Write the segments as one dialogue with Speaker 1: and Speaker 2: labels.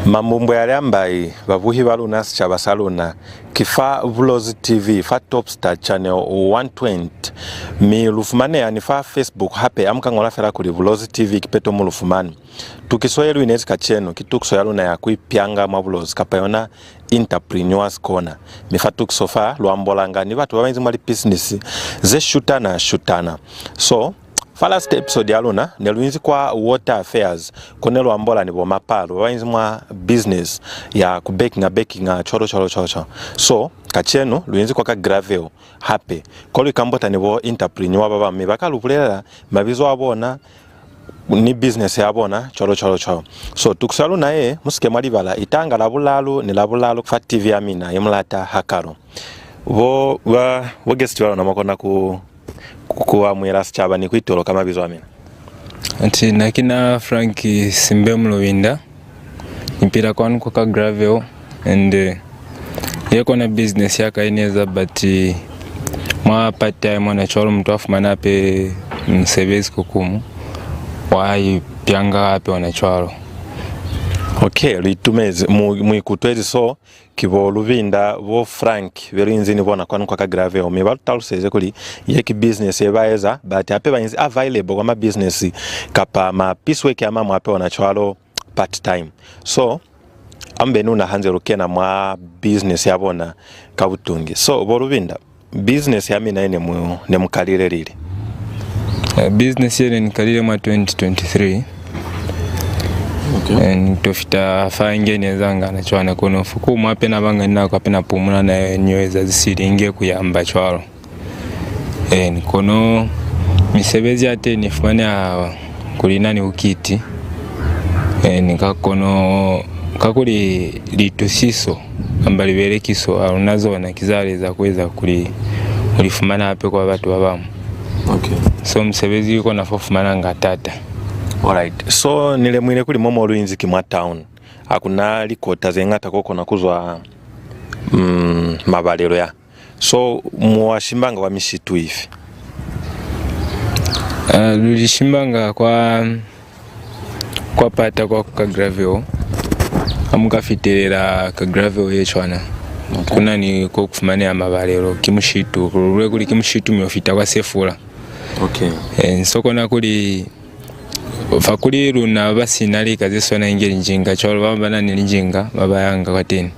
Speaker 1: Mamumbo ya liambai babuhi baluna sicha basaluna kifa Vlogs TV fa Top Star channel 120 mi lufumane yani fa Facebook hape amka ngola fera kuli Vlogs TV kipeto mu lufumane tukisoyelu inezi kacheno kitukusoyalu na ya kuipianga mwa Vlogs kapayona entrepreneurs corner mifa tukisofa luambolanga ni batu babenzi mwali business ze shutana so first episode ya luna neluinzi kwa water affairs konelo ambola ni bomapalo wainzi mwa business ya baking choro so kacheno luinzi kwa ka gravel happy kolo ikambota nibo entrepreneur baba mibaka lupulela mabizo abona ni business yabona choro so tukusalu naye musike mali bala itanga labulalu ni labulalu kwa TV amina yemlata hakaro wo guest wala na makona kuwa mwela sichaba ni kuitolo kama bizo amina
Speaker 2: anti nakina Frankie Simbe Mlowinda mpira kwanu kwa gravel and yeko na business yaka ineza but mwa part time na choro mtu afumana pe service kukumu wai pianga hape wanachwaro.
Speaker 1: Okay, litumeze mwikutwezi so kibo Luvinda bo Frank verinzi nibona kwanu kwa grave o me balutaluseze kuli yeki business ebaeza but ape banzi available kwa ma business kapa ma piecework ama mwape wanachwaro part time so ambe nuna hanze rukena mwa business yabona kabutungi so bo Luvinda business yamina ene ne mukalire lili
Speaker 2: business yene nikalire mwa 2023. Okay. And tofita fange nezanga na chwana kono fuku mwape na banga nako apena pumuna na nyweza zisiringe kuyamba chwalo kono misebezi ate nifumanya kulinani ukiti nikakono kakuli litusiso ambali berekiso alunazo na kizale za kuweza kulifumana hape kwa watu babamu.
Speaker 1: Okay.
Speaker 2: So msebezi yuko nafufumana ngatata.
Speaker 1: Alright, so nile mwine kuli momo luinzi kimwa town hakuna likota zengata koko na kuzwa mabalero ya so muwashimbanga wa mishitu hivi
Speaker 2: lulishimbanga kwa pata kwa gravel amuka fiterera ka gravel yechwana. Okay. Kuna ni kwa kufumania ya mabalero kimushitu kuli kimushitu miofita kwa sefula.
Speaker 1: Okay.
Speaker 2: So kona kuli fakuli runa basi nali kazi sona ingeri njinga cholo baba nani njinga baba yanga kwateni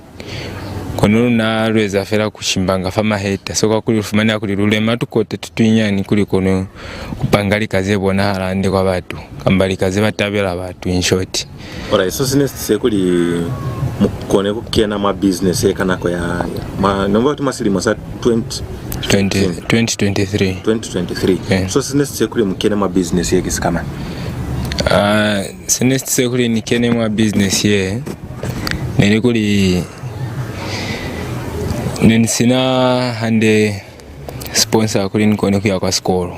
Speaker 2: kono na rweza fera kushimbanga fama heta so kwa kuli fumana kuli rule matukote tutuinyani kuli kono kupangali kazi bona harande kwa watu kambali kazi batabela watu in short.
Speaker 1: Alright, so sinese kuli mukone kukiena ma business ekana kwa ya nomba tu masilimo sa 2023. Yeah. So sinese kuli mukene ma business yekisikama
Speaker 2: sinese kuli nikene mwa business ye nene kuli nene sina hande sponsor kuli nikone kuya kwa skolo.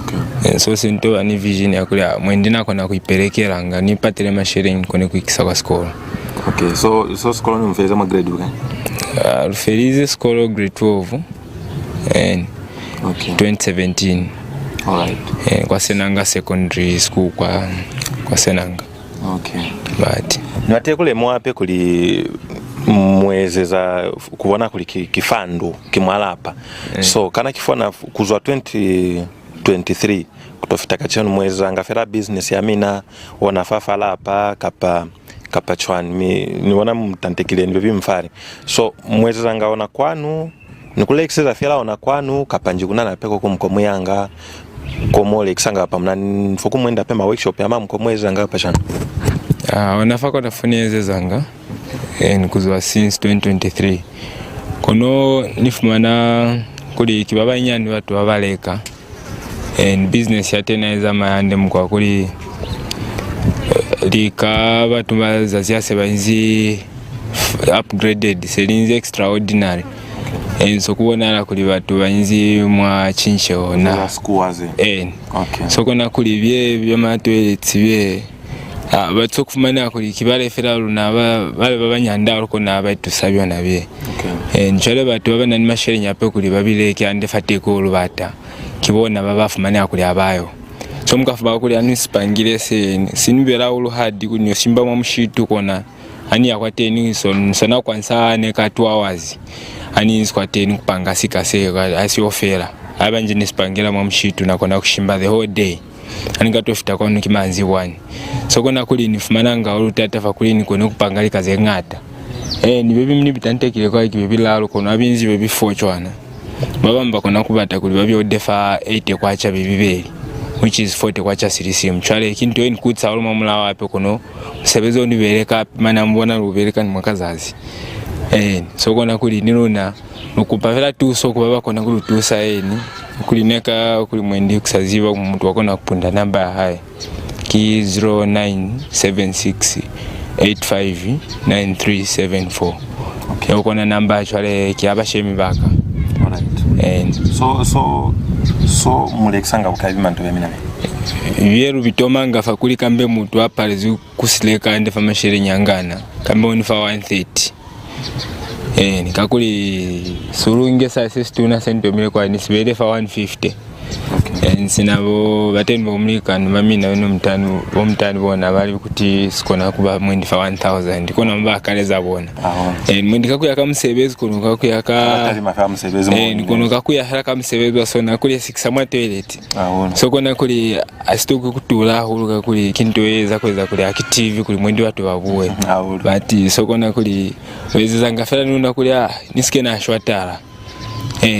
Speaker 2: Okay. So sinto ani vision ya kuli mwendina kona kuiperekera nga nipatele mashiringi nikone kuikisa kwa skolo.
Speaker 1: Okay, so skolo ni mfeza ma grade uka?
Speaker 2: Ruferize skolo grade 12 and okay. 2017.
Speaker 1: Alright.
Speaker 2: Kwa Senanga secondary school kwa Senanga.
Speaker 1: Okay.
Speaker 2: But
Speaker 1: nwate kule mwape kuli mwezeza kubona kuli kifandu kimwalapa. So kana kifona kuzwa 2023 kutofita kachenu mweza ngafera business yamina wanafafa lapa kapa chwani niwana mtantekile nibebi mfari. So mweza ngaona kwanu nikulekiseza fela ona kwanu kapanjikunana peko kumkomuyanga komole kisanga hapa mna fuku mwenda pema workshop ya mamu komweza nga hapa chana
Speaker 2: wanafaka nafunieze zanga nikuzwa since 2023 kono nifumana kuli kibaba inyani watu wabaleka business ya tena eza mayande mkwa kuli lika watu bazaziyase banzi upgraded selinzi extraordinary so kubona la kuli watu banzi mwa chincho na
Speaker 1: skuwaze
Speaker 2: Okay. So kona kuli bye matweleti bye batso kufumana kuli kibale fera luna bale babanyanda uko na baitu sabyo na bye.
Speaker 1: Okay.
Speaker 2: Nchole batu babana ni masheri nyape kuli babile kyande fatiko lubata kibona babafumana kuli abayo so mukafuba kuli anu sipangile se sinibera ulu hadi kunyo simba mwa mushitu kona ani yakwateni sona kwansa neka 2 hours ani skwateni kupanga sikase asiofera abanje nisipangela mwamshitu nakona kushimba the whole day ani ngatofita kwa nukimanzi 1 so kona kuli nifumananga olutata fakulini kone kupanga kaze ngata ni bebi mni bitantekile kwa kibebi lalo kono abinzi bebi 4 chwana babamba kona kubata kuli babi odefa 80 kwacha bebi which is 40 kwacha sirisi mchale kintu eni kutsa oluma mula wape kono sebezo nibereka mana mbona rubereka ni mwakazazi so kona kuli niluna nukupavela tu so kubaba kona kuli tusa kulineka kuli mwendi kusaziva mtu wakona kupunda namba hai ki 0976859374 okay. Ukona namba chwale kiaba shemi baka
Speaker 1: so mulekisanga bukabi mantu bemina
Speaker 2: vyeru bitomanga fakuli kambe mtu apalizi kusileka ande famashere nyangana kambe unifa 130 nikakuli surunge saa sisi tuna sento mile kwa nisibele fa 150 okay. Sinabo bateni bomulika mamina bino mtani bona bali kuti sikona kuba mwendi fa 1000 kona mba kaleza bona mwendi kakuya kamusebezi kono kakuya ka kono kakuya haraka musebezi sona kuli 6 mwa toilet so kona kuli asituku kutula huluka kuli kintoeza kweza kuli active kuli mwendi watu babuwe bati so kona kuli weza ngafela nuna kuli nisike na shwatara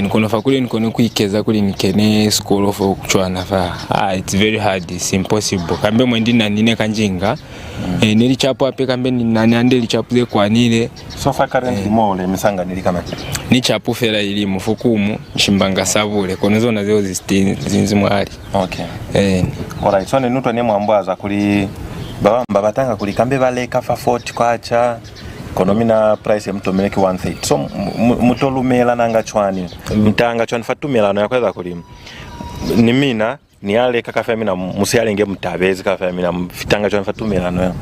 Speaker 2: nikono fakuli nikono kuikeza kuli nikene school of kuchwana fa it's very hard, it's impossible kambe mwendi nanine kanjinga nili chapo ape kambe nani ande li chapo ze kwanile
Speaker 1: so fa currently mole misanga nili kama
Speaker 2: ni chapo fera ili mufukumu shimbanga savule kono zona zeo zinzi mwali
Speaker 1: okay alright so nenutwa ne mwambwaza kuli babamba batanga kuli kambe baleka fa 40 kwacha konomina price mtomeleki 130 so mutolumela nanga chwani mtanga chwani fatumela no yakweza kuli nimina ni ale kaka mina musialenge mutabezi kaka mina mfitanga chwani fatumela no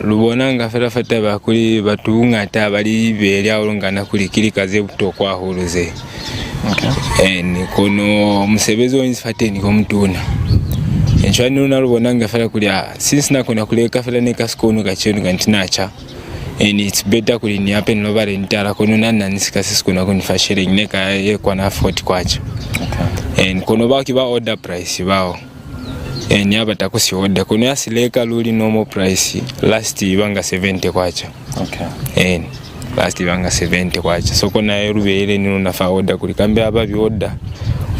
Speaker 2: lubonanga fera fata bakuli batunga ta bali belya olungana kuli kilikaze butokwa huluze okay kono musebezi onzifateni ko mtuna enchwani unalubonanga fera kuli since nakona kuleka fera neka skono kachenu kantinacha and it's better kuli ni happen no bare ntara kono nana nisikasi sikuna kuni fashiring neka yekwa na 40 kwacha okay and kono baki ba order price bao yaba takusi order kono yasileka luli normal price last ibanga 70 kwacha okay last ibanga 70 kwacha so kona yerubele ni unafa order kuli kambe ababi order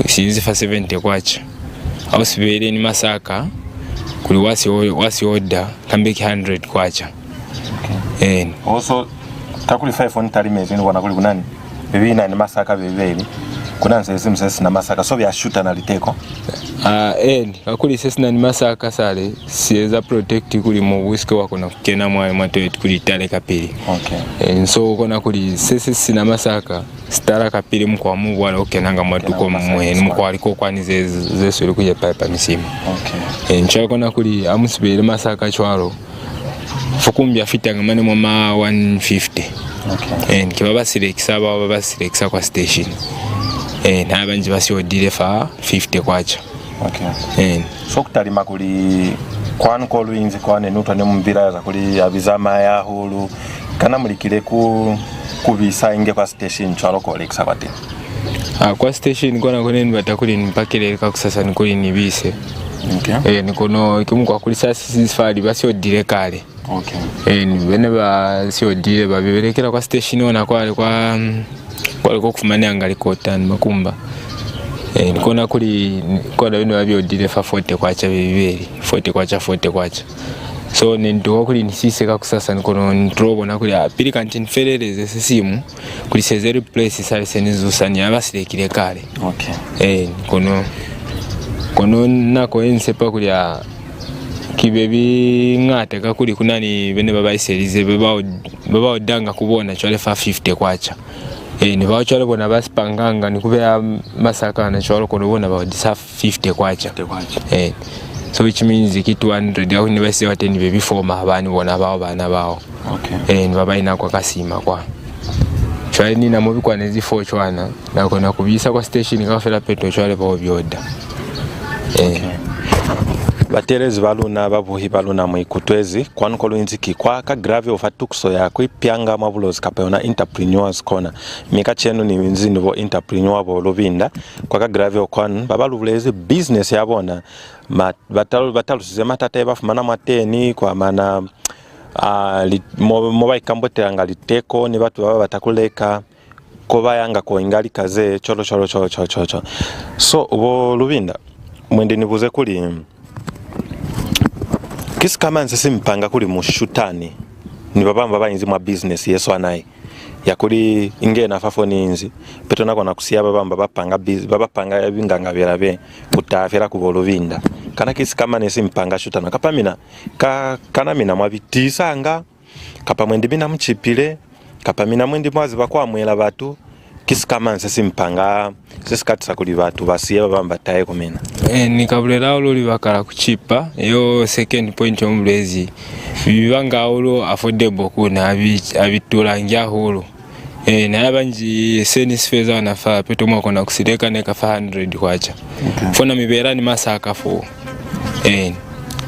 Speaker 2: sinzi fa 70 kwacha au sibele ni Masaka kuli wasi order kambe 100 kwacha
Speaker 1: also takuli 5 on tarimezi ni wana kuli kunani bibina ni Masaka bibeli kuna sesi na Masaka so bya shoota na liteko kakuli sesi na ni Masaka sale sieza protect kuli mu whiskey wako na kena mwa toilet kuli tale kapili okay so kona kuli sesi na Masaka stara kapili mkwa mu wala okenanga mwatuko mwe mkwa aliko kwani zesu likuye papa misimu okay nchako kona kuli amusibele Masaka chwaro fukumbya fitanga mane mwa 150 okay kibaba selekisa baba selekisa kwa station nabanje basiodile fa 50 kwacha okay so kutalima kuli kwanu ko luinzi kwane nutwa ne mumbira za kuli abizama ya hulu kana mulikile kubisa inge kwa station chalo ko lekisa kwate
Speaker 2: kwa station kona kone batakuli nipakile ka kusasa nikuli nibise
Speaker 1: okay
Speaker 2: nikono kimu kwa kuli sasa sifali basiodile kale okay bene basiodile babiberekera kwa station ona kwa kufumania angali kotani makumba nikona kuli koda bino babiodile fa 40 kwacha bibeli 40 kwacha so nendo kuli nisise ka kusasa nikono ntrobo na kuli apili kantin fereleze sesimu kuli sezeri place service nizusani abasilekile kale
Speaker 1: okay
Speaker 2: kono nako ensepa kuli kibebi ngate kakuli kunani bene babaiselize baba odanga kubona chwale fa 50 kwacha ni voucher bona basipanganga nikubera Masaka na chwalo kono bona ba disa 50 kwacha so which means kitu 100 au ni basi wateni be before mabani bona bana bao okay ni baba ina kwa kasima kwa chwale ni na mobi kwa nezi 4 chwana na kona kubisa kwa station ka fela peto chwale ba obioda
Speaker 1: baterezi baluna babuhi baluna mwikutwezi kwanuko luinziki kwa ka grave ofatukso ya kwipyanga mabulozi kapayona entrepreneurs kona mika chenu ni nzini bo entrepreneur bo lubinda kwa ka grave okwan babalubulezi business yabona batalusize matata bafumana mateni kwa mana moba ikambote anga liteko ni batu baba batakuleka koba yanga ko ingali kaze cholo so ubo lubinda mwende nibuze kuli kisi kama nse simpanga kuli mushutani ni babamba bayinzi mwa business yeso anayi yakuli ingena fafoni inzi peto nako nakusiya babamba bapanga yabinganga berabe utafera kubolubinda kana kisi kama nse simpanga shutana kapamina kana mina mwabitisanga kapa mwende bina mchipile kapa mina mwende mwazi bakwa mwela batu kisi kama nse simpanga sesikatisa kuli batu basiye babamba taye kumina
Speaker 2: nikabulera oluli bakala kuchipa yo second point omulezi bibanga olo affordable kuna abitulangia holo na abanji senis feza nafa peto mwako na kusideka neka 500 kwacha fona mibera ni masaka fo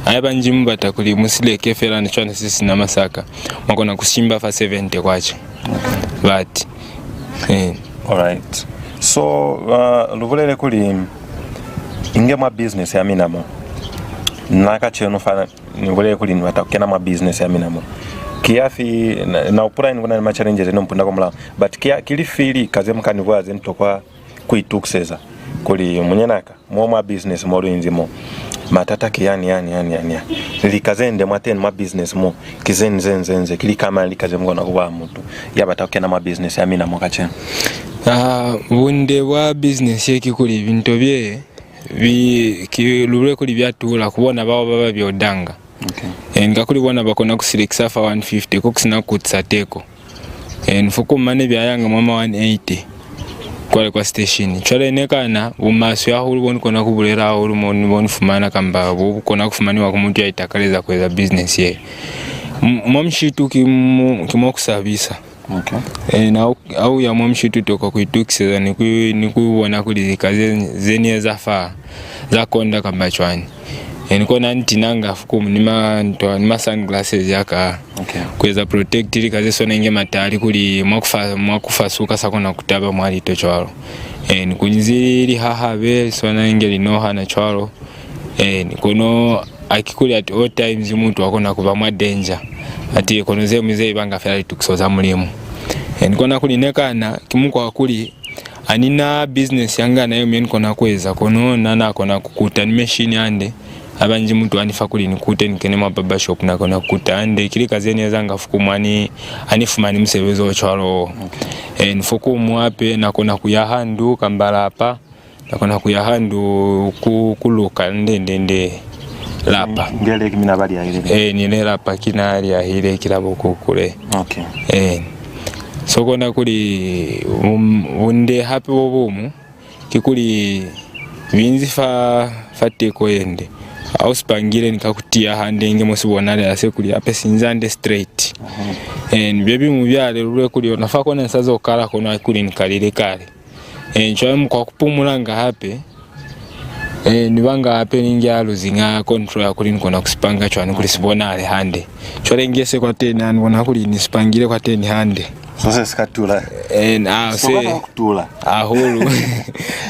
Speaker 2: abanji mbata kuli musileke fera ni chwana sisi na masaka mwako na kusimba fa 70 kwacha but
Speaker 1: alright so lubulele kuli inge ma business ya minamo naka cheno fana nibulele kuli watakena ma business ya minamo kiafi na upura ngona ma challenges no mpunda komla but kili fili kaze mkani bwaze ntokwa kuitukseza kuli munyenaka mo ma business mo ruinzimo matata kiyani yani likazende mwaten ma business mo kizenzenzenze kili kama likaze mngona kuba mtu yabatakena ma business ya minamo kacheno
Speaker 2: bunde wa business yeki kuli bintu bye kilule kuli byatula kubona baba byodanga ngakuli bona bakona kusilikisa fa 150 kokusina kutsateko nfuko mane byayanga mama 180 kwale kwa station chale nekana umaso ya hulu boni kona kubulera hulu boni fumana kamba kona kufumaniwa kumuntu yaitakaleza kweza business ye momshitu kimokusabisa na au ya momshitu toka kuitukiseza ni kuona kuli kaze zeni zafa za konda kamba chwani niko na ntinanga fukumu nima sunglasses yaka kweza protect ili kaze sona inge matari kuli mwakufasuka sakona kutaba mwali to chwalo nikunzili hahabe sona inge linoha na chwalo nikono akikuli at all times muntu wakona kuba mwa danger ati konoze muzei banga fera tukusoza mulimu nikona kuli nekana kimuko akuli anina business yanga nayo mimi niko nakweza kono nana kona kukuta ni machine ande abanji muntu anifa kuli nikute nikene ma baba shop nakona kukuta ande kili kazeni yazanga fukumani anifumani msebezo chwalo nfukumu ape nakona kuyahandu kambala hapa nakona kuyahandu kuluka ndende lapa
Speaker 1: ngele kimina bali ya ile
Speaker 2: ni lapa kinali ya ile kilabo kukule so kona kuli unde happy bobumu kikuli binzi fateko yende au spangile nikakutia hande nge musibonale ase kuli ape sinzande straight byebi mu byale lule kuli onafa kona nsazo okala kona kuli nikalile kale nchwa mu kwa kupumulanga hape nibanga hape ningyalo zinga control kuli nkona kusipanga chwani kuli sibonale hande chwale ngese kwa tena ngona kuli nispangile kwa tena hande
Speaker 1: sose skatula
Speaker 2: kutula ahulu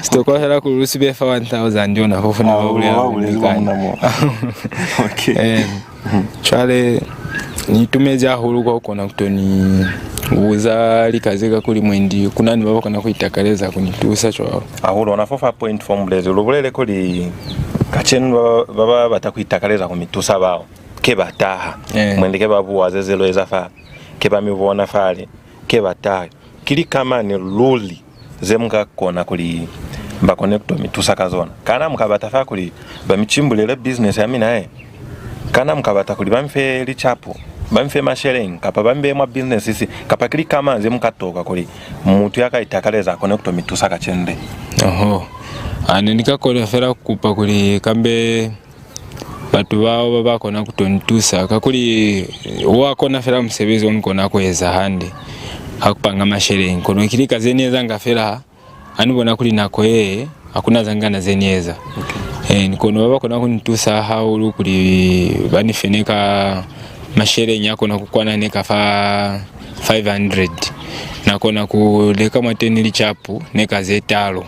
Speaker 2: stoko hela kulusibe fa 1000 ndio na hofu na babule chale nitumeja ahulu kwa kona kutoni uza likazeka kuli mwendi kunani baba kana kuitakaleza kunitusa chwa
Speaker 1: ahulu onafofa point formulaze lubulele kuli kachenu baba batakuitakaleza kumitusa bao kebataha mwendeke babu wazezelo ezafa keba mibona fale kebataha kili kama ni luli zemga kona kuli mba connecto mitusa kazona kana mkabata fa kuli bamichimbulele business ya mina kana mkabata kuli bamfe lichapo bamfe masharing kapa bambe mwa business sisi kapa kili kama zemkatoka kuli mutu yakaitakaleza connecto mitusa kachende
Speaker 2: nika kola fera kupa kuli kambe batu bao baba kona kutonitusa kakuli wakona fera msebezo nkona kweza hande hakupanga masharing kono kilika zeneza ngafera anibona kuli nako hakuna zangana zenyeza nikono baba kona kunitusa haulu kuli banifeneka mashere nyako na kukwana neka fa 500 nakona kuleka matenili chapu neka zetalo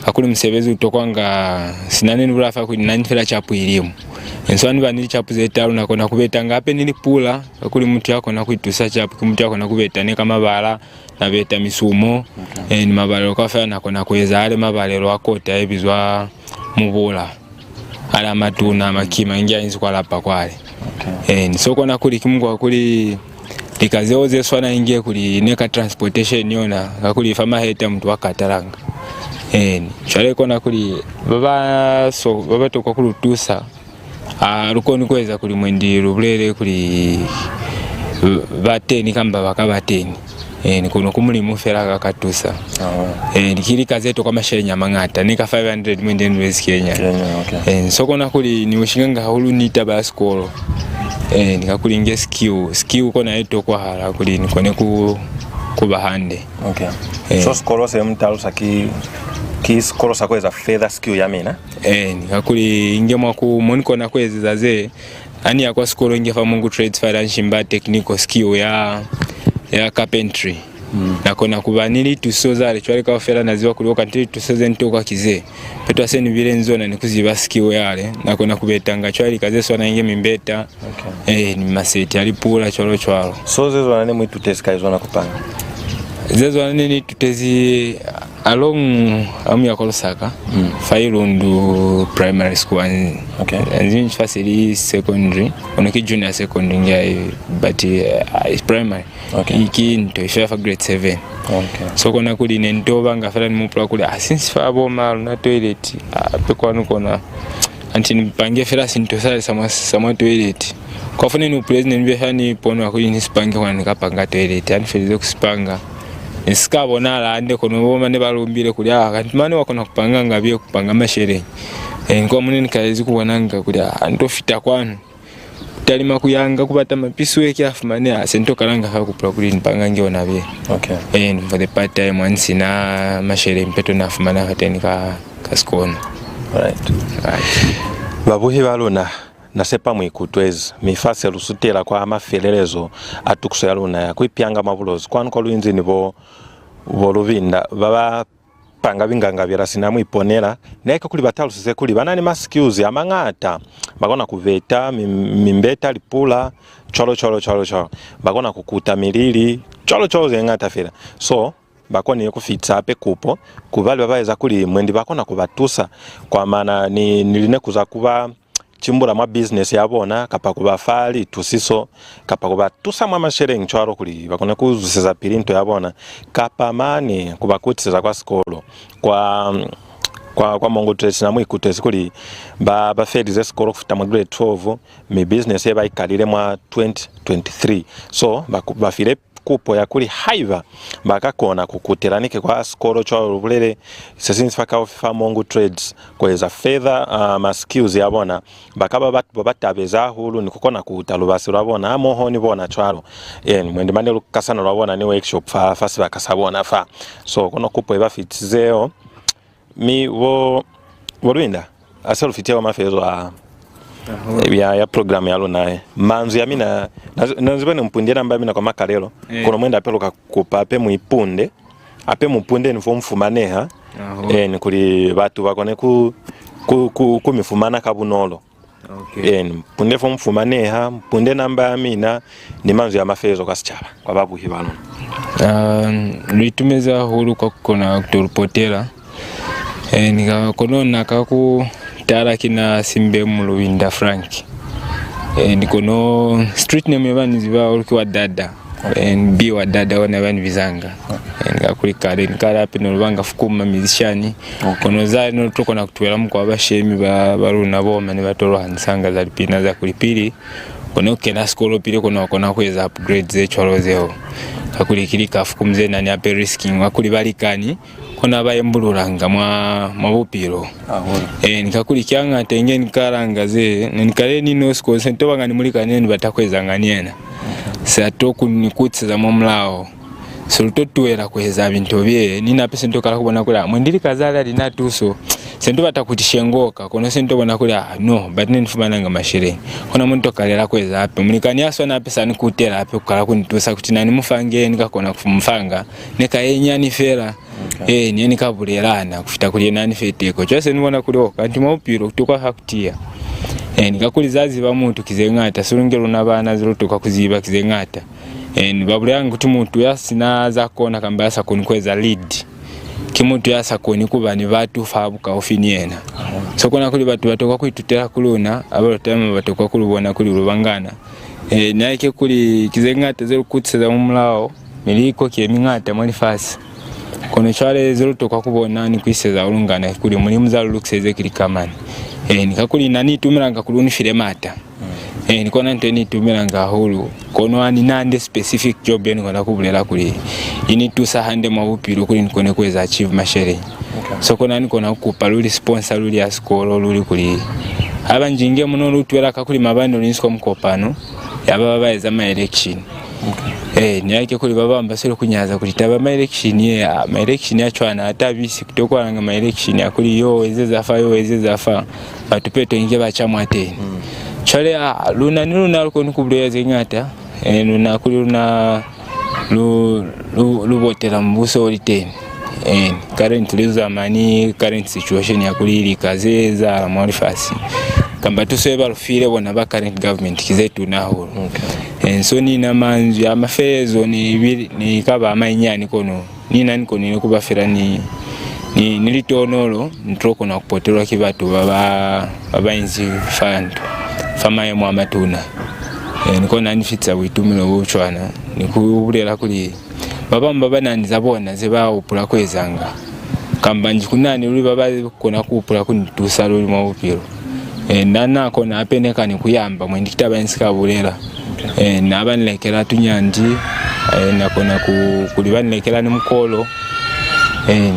Speaker 2: akuli msebezi utokwanga sinaneni ulafa kuli nanifela chapu ilimu enswani banili chapu zetalo nakona kubetanga ape nilipula akuli mtu yako na kuitusa chapu mtu yako na kubeta neka mabala na beta misumo ni mabalero kafa nakona kuweza ale mabalero akota ebizwa mubula ala matuna makima ingia inzi kwa lapa kwale nisoko na kuli kimungwa kuli likazeo zeswana ingie kuli neka transportation yona akuli fama heta mtu wakataranga chale kona kuli baba tokwa kulutusa lukoni kweza kuli mwendi rubulele kuli bateni kamba bakabateni nikono kumulimu fera kakatusa nikili kazeto kwa mashenya mangata nika 500 mwende nwezi Kenya soko na kuli ni ushinganga hulu nita baskolo nikakuli inge skill kona eto kwa hala kuli nikone kubahande
Speaker 1: so skolo se mtalu saki ki skolo sako eza further skill yamina
Speaker 2: nikakuli inge mwaku moniko na kwezi zaze ani yakwa skolo inge fa mungu trades financial mba technical skill ya carpentry nakona kubanili tusozale chwale ka ofera naziwa kuloka ntili tusoze ntoka kize petwa seni vile nzona nikuziba skill yale nakona kubetanga chwale kaze sona inge mimbeta ni maseti alipula chwalo
Speaker 1: so zezo nane mwitu tesika izona kupanga
Speaker 2: zezo nane tutezi along amu ya Kolosaka Fairundu primary school and facility secondary onoki junior secondary ngai but is primary iki into ifa grade 7 so kona kuli nentoba ngafala ni mupula kuli since fa boma na toilet pekwanu kona anti nipange fela sinto sale sama toilet kwa fune ni president behani pono akuli ni spange kwa nikapanga toilet ani felize kusipanga nisikabona alande kono boma ne balumbire kuli kanti mane wakona kupanga ngabye kupanga mashere ngo munini kazi kubonanga kuli antofita kwanu talima kuyanga kubata mapisu yake afumane asento kalanga hakupula kuli nipanga ngiona bye for the part time once na mashere mpeto nafumana kateni ka skona
Speaker 1: right babuhi baluna nasepa mwikutwezi mifase lusutela kwa amafelelezo atukuso yaluna ya kuipyanga mabulozi kwanu kwa luinzi nibo voluvinda baba panga binganga byarasina mwiponera naika kuli batalusise kuli banani maskills amangata bakona kuveta mimbeta lipula cholo bakona kukuta milili cholo zengata fera so bakoni kufitsa ape kupo kubali babaweza kuli mwendi bakona kubatusa kwa maana niline kuza kuba chimbura mwa business yabona kapa kuba fali tusiso kapa kuba tusamwa mashere nchwaro kuli bakona kuzuseza pirinto yabona kapa mani kuba kutisa kwa skolo kwa mongo trades na mwikutezi kuli ba fedize skolo kufuta mwa grade 12 mi business yeba ikalile mwa 2023 so bafile kupo ya kuli haiva bakakona kukuteranike kwa skolo chwa rubulele sesinsi faka ofifa mongo trades kweza further ma skills yabona bakaba batabeza hulu nikukona kutalubasi rabona amohoni bona chwaro mwende mane lukasana rabona ni workshop fa fasi bakasabona fa so kono kupo eba fitizeo mi Ruinda aselu fitia wa mafezo ya program ya lunae manzu ya mina nazibene mpundia namba mina kwa makalelo kono mwenda apelo kakupa ape muipunde ape mupunde nifo mfumaneha nikuli batu bakone kumifumana kabunolo mpunde fo mfumaneha mpunde namba ya mina ni manzu ya mafezo kwa sichaba kwa babu hibano
Speaker 2: litumeza hulu kwa kukona kuturupotela nika kono nakaku tara kina simbe muluwinda Frank nikono street name yabani ziba ulikiwa dada bi wa dada wana bani bizanga nikakulikale nikala ape nolubanga fukuma mizishani kono za no tuko na kutwela mko abashemi baruna boma ne batoro hansanga za lipina za kulipili kono kena skolo pili kono kona kweza upgrade ze chwalozeo kakulikilika fukumze nani ape risking wakulibalikani kona bayembululanga mwa bupiro nikakulikyanga tenge nikalanga ze nikale nino skose ntobanga nimulika nene batakwezanga nyena sato kunikutsa mu mlao suluto tuwera kweza bintu bye nina pese ntokala kubona kula mwendili kazala lina tuso sento batakutishengoka kono sento bona kula no but nifumana nga mashere kono muntu kalera kweza ape mulikani aso na pesa nikutera ape kukala kunitusa kuti nani mufange nikakona kufumfanga nekayenya ni fera ni nikabulerana kufita kuli nani feteko cyose nibona kuli kanti mupiro kutoka hakutia nikakulizazi ba muntu kizengata sulungero nabana zirutoka kuziba kizengata babule yangu kuti muntu yasina zakona kamba yasa kweza lead kimuntu yasa koni kuba ni batu fabuka ofiniena so kona kuli batu batoka kwitutera kuluna abalotama batoka kulubona kuli rubangana naike kuli kizengata zirukutse mumlao miliko kyemingata muri fasi kono chale zirutoka kubona ni kwiseza ulungana kuli muri muzalulukseze kili kamani nikakuli nani tumiranga kuluni filemata nikona nteni tumiranga hulu kono ani nande specific job yani kona kubulela kuli ini tusahande mabupiro kuli nikone kweza achieve mashere so kona ni kona kupa luli sponsor luli ya skolo luli kuli abanjinge muno lutwera kakuli mabando nisko mkopano yababa baeza ma election niyake kuli baba ambasero kunyaza kulitaba ma election yachwana atabisi kutokwa nga ma election yakuli yo ezezafa batupeto inge bachamwateni chale luna niluna luko nikubuleze ngata luna kuli luna lubotera mbuso oliteni currently zamani current situation yakuli kazeza morifasi kamba tuseba rufire bona ba current government kizetu naho so ni namanzi amafezo ni kaba amanyani kono nina niko ni kubafira ni nilitonolo ntroko na kupotelwa kibatu baba inzi fund fama ya mwamatuna niko nani fitsa witumilo buchwana nikubulela kuli baba nani zabona zeba upula kwezanga kamba njikunani uli baba kona kupula kunitusa luli mawupiro nana kona apeneka ni kuyamba mwendikitaba nsika bulela nabanilekera tunyandi nakona kulibanilekera ni mukolo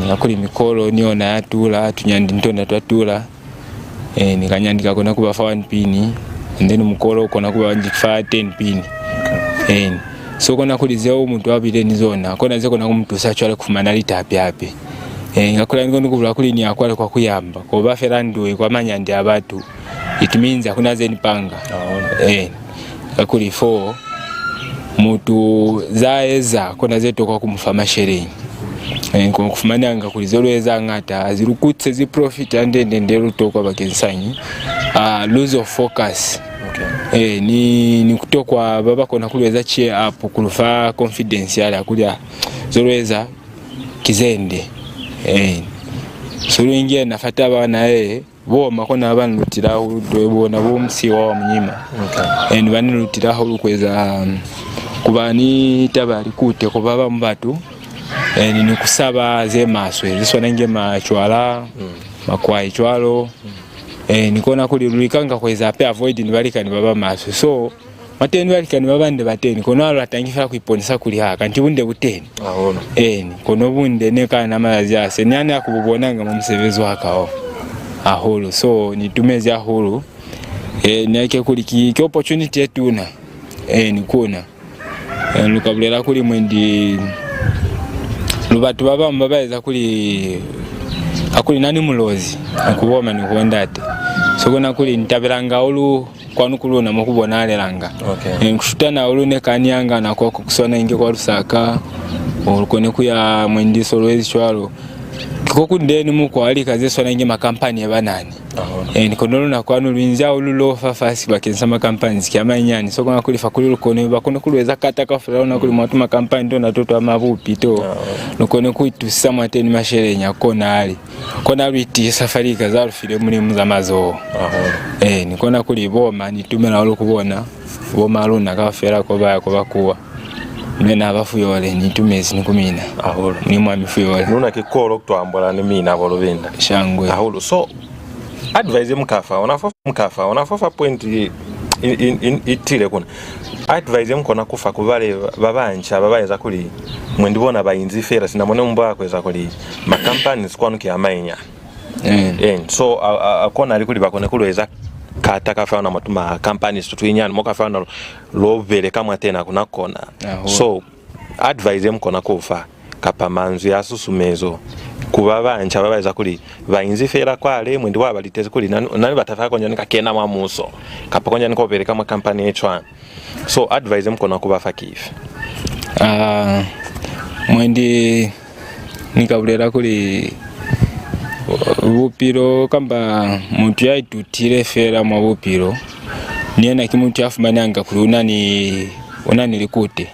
Speaker 2: nakuli mikolo niona yatula tunyandi ntonda twatula nikanyandika kona kuba 1 pini and then mukolo kona kuba 10 pini so kona kulizeo umuntu wabire nizona kona ze kona kumtusa chwale kufumana litapi api ngakula ngono kubula kuli ni akwale kwa kuyamba ko baferanduwe kwa manyandi abatu it means akuna zeni panga akuli 4 mutu zaeza kona zeto kwa kumfama sherehe kwa kufumana ngakulizolweza ngata azirukutse zi profit andende ndero tokwa bakensanyi lose of focus ni kutokwa baba kona kulweza cheer up kulufa confidential akulya zolweza kizende suluingia nafata bana bo makona abantu lutiraho dobona bo msiwa wa mnyima bani lutiraho lukweza kubani tabali kute ko baba mbatu ni kusaba ze maswe zisona nge machwala makwai chwalo nikona kuli lulikanga kweza pe avoid ni balika ni baba maswe so mateni balika ni babande bateni kono alatangifira kuiponisa kuli haka ntibunde buteni kono bunde neka na malazi ase nyane akububonanga mu msevezo akao aholo so nitumeze aholo nake kuli ki opportunity etuna nikuna lukabulela kuli mwendi lubatu baba mbabaiza kuli akuli nani mulozi akuboma ni kuondate so kona kuli ntabiranga olu kwanu kuluna mukubona alelanga nkushutana olu ne kanyanga nakwa kusona inge kwa Lusaka olukone kuya mwendiso lwezi chwalo kiko ndeni muko ali kaze sona inge makampani yabanani nikono na kwanu lwinza olulo fafasi bakensa makampani kyamanyani so kona kuli fakuli lukone bakono kulweza kataka fula na kuli mwatu makampani ndo natoto amabupi to lukone kuitusa mwateni masherenya kona ali kona lwiti safari kaza lufile muri muzamazo nikona kuli boma nitumela olukubona boma aluna kafera ko baya ko bakuwa mena abafuyole nitumezi nikumina aholo ni mwami fuyole
Speaker 1: nuna kikolo kutwambula ni mina abolobenda
Speaker 2: shangwe
Speaker 1: aholo so advise mkafa unafofa point itile kuna advise mkona kufa kubale babancha babaeza kuli mwendibona bayinzi fera sinamone mba kweza kuli ma companies kwanu kyamanya so akona ali kuli bakone kulweza kata kafa na matuma companies tutwinyana moka fa na lovele kama tena kuna kona so advise mkona kufa kapamanzu ya susumezo kuba bancha babaza kuli bayinzifera kwale mwindi wabaliteze kuli nani batafaka konjanika kena mamuso kapakonja niko opereka mu company echwa so advise mkona kuba fakife
Speaker 2: mwindi nikabulera kuli bupiro kamba muntu yaitutire fera mu bupiro niena kimuntu afumanyanga kuli unani likute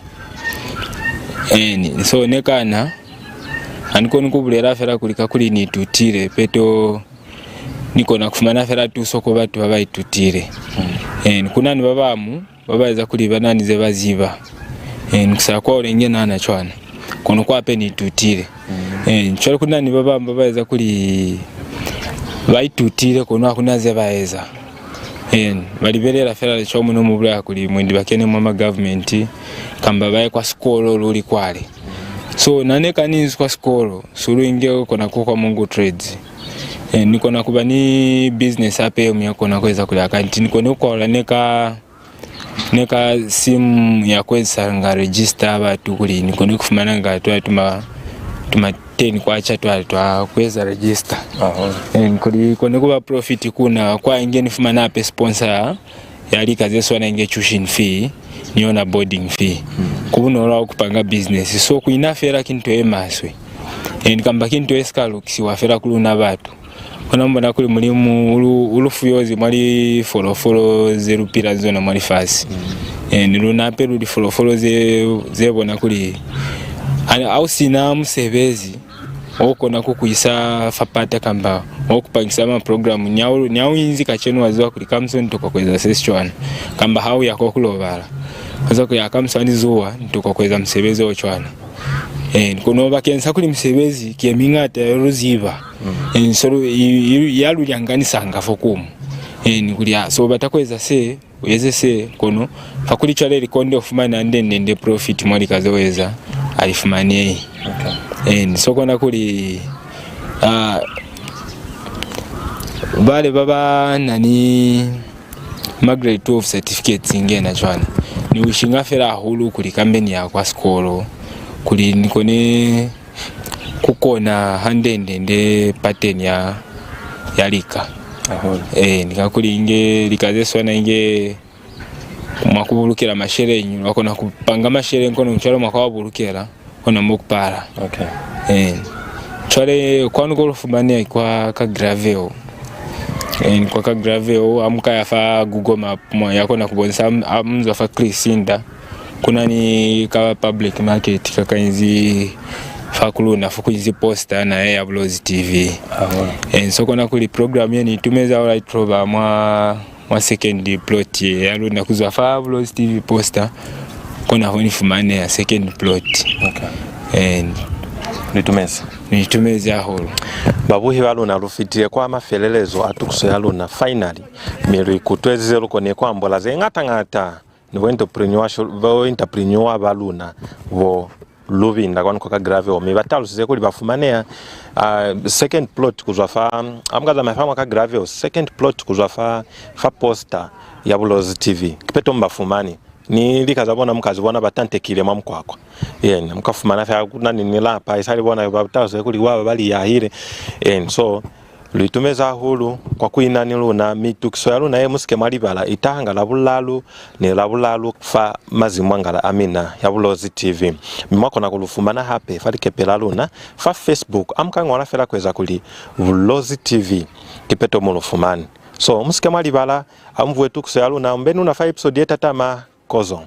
Speaker 2: so nekana aniko nikubulera fera kulika kuli nitutire peto niko nakufumana fera tu soko batu babaitutire kunani babamu babaza kuli bananize baziba nikusaba kwa olenge nana chwana kono kwape nitutire nchwala kunani babamu babaza kuli baitutire kono akunaze baeza baliberera fera chomu no mubula kuli mwindi bakene mu government kamba baye kwa skolo luli kwale so naneka ninzi kwa skolo suru ingeo kona kwa Mungu Trades niko nakuba ni business ape mya kona kweza kuli account niko nokola neka simu ya kweza nga register abatu kuli niko nikufumana nga tuma 10 kwacha twa kweza register kuli kone kuba profit kuna kwa inge nifumana ape sponsor yali kazeso na inge tuition fee niona boarding fee kubuno la kupanga business so kuinafera kintu emaswe kamba kintu eskalo kisiwafera kuluna batu kona mbona kuli mulimu ulufuyozi mwali folofolo zerupira zona mwali fasi niluna peru di folofolo zebona kuli au sina musebezi okona kukuisa fapata kamba okupangisa ma program nyawu inzi kachenu wazwa kuli kamso ntokokweza session kamba hau yako kulobala azako yakamsani zuwa ntokokweza msebezi ochwana kono bakensa kuli msebezi kiemingata yoruziba nsoro yalu yanganisanga fokumu kuli so batakweza se uyeze se kono fakuli chale likonde ofumana ndende profit mwali kazoweza alifumanie soko na kuli bale baba nani Margaret 12 certificates ingena chwana ni wishinga fera hulu kuli kambeni ya kwa skolo kuli nikone kukona handende pattern ya lika nikakuli inge likazeswa na inge makubulukira mashere nyu wakona kupanga mashere nkono mchalo makawabulukira kona mukupara chale kwanu kolufumania kwa ka graveo kwa ka graveo amuka yafa Google Map mwa yakona kubonsa amzo fa Krisinda kuna ni ka public market kakainzi fakuluna fukuizi poster na ya Vlogs TV so kona kuli program yeni tumeza alright proba mwa second plot yaluna kuzwa fa Vlogs TV poster kona honi fumane ya second plot nitumeza holo
Speaker 1: babuhi baluna rufitire kwa mafelelezo atukuso yaluna finally miru ikutweze lukone kwa mbola ngata ni entrepreneur baluna bo lubinda kwani kwa grave o mibatalu size kuli bafumanea second plot kuzwafa amgaza mafamu ka grave second plot kuzwafa poster ya Vlogs TV kipeto mbafumani ni likazabona mukazibona batante kile mamkwakwa mukafumana fa kunani nilapa isali bona batalu kuli waba bali yahire so luitumeza hulu kwa kuinani luna mitukiso yaluna ye musike malibala itanga labulalu ne labulalu fa mazimwangala amina ya Vlogs TV mimako na kulufumana hape falike pelaluna fa Facebook amkangona fera kweza kuli Vlogs TV kipeto mulufumani so musike malibala amvwe tukiso yaluna mbenu na fa episode yetatama kozo